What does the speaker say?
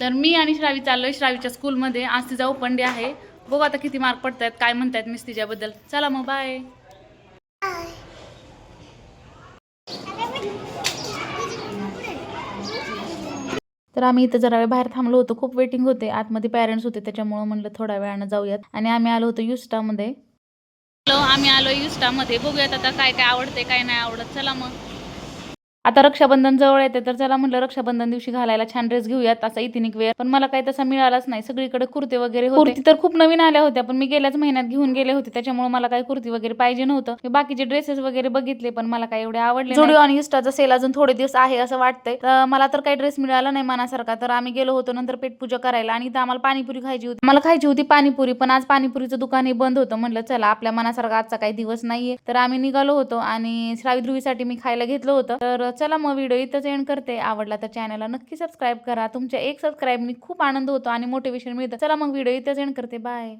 तर मी आणि श्रावी चाललोय श्रावीच्या स्कूलमध्ये. आज तिचा ओपन डे आहे. बघू आता किती मार्क पडतायत, काय म्हणतायत मिस तिच्याबद्दल. चला मग बाय. तर आम्ही इथं जरा वेळ बाहेर थांबलो होतो. खूप वेटिंग होते. आतमध्ये पॅरेंट्स होते, त्याच्यामुळे म्हणलं थोड्या वेळानं जाऊयात. आणि आम्ही आलो होतो युस्टामध्ये. आम्ही आलो युस्टामध्ये. बघूयात आता काय काय आवडते काय नाही आवडत. चला मग. आता रक्षाबंधन जवळ येते, तर चला म्हटलं रक्षाबंधन दिवशी घालायला छान ड्रेस घेऊयात, असा इथेनिक वेअर. पण मला काही तसा मिळालाच नाही. सगळीकडे कुर्ते वगैरे होते. कुर्ती तर खूप नवीन आल्या होत्या, पण मी गेल्याच महिन्यात घेऊन गेले होते, त्याच्यामुळे मला काही कुर्ती वगैरे पाहिजे नव्हतं. मी बाकीचे ड्रेसेस वगैरे बघितले, पण मला काही एवढे आवडले नाही. आणि युस्टाचा सेल अजून थोडे दिवस आहे असं वाटतंय. तर मला तर काही ड्रेस मिळाला नाही मनासारखा. तर आम्ही गेलो होतो नंतर पेटपूजा करायला, आणि इथं आम्हाला पाणीपुरी खायची होती. मला खायची होती पाणीपुरी, पण आज पाणीपुरीचं दुकानही बंद होतं. म्हणलं चला, आपल्या मनासारखा आजचा काही दिवस नाहीये. तर आम्ही निघालो होतो, आणि श्रावी ध्रुवीसाठी मी खायला घेतलं होतं. तर चला मग व्हिडिओ इथंच एंड करते. आवडला तर चॅनलला नक्की सबस्क्राईब करा. तुमच्या एक सबस्क्राईबनी खूप आनंद होतो आणि मोटिवेशन मिळतं. चला मग व्हिडिओ इथंच एंड करते. बाय.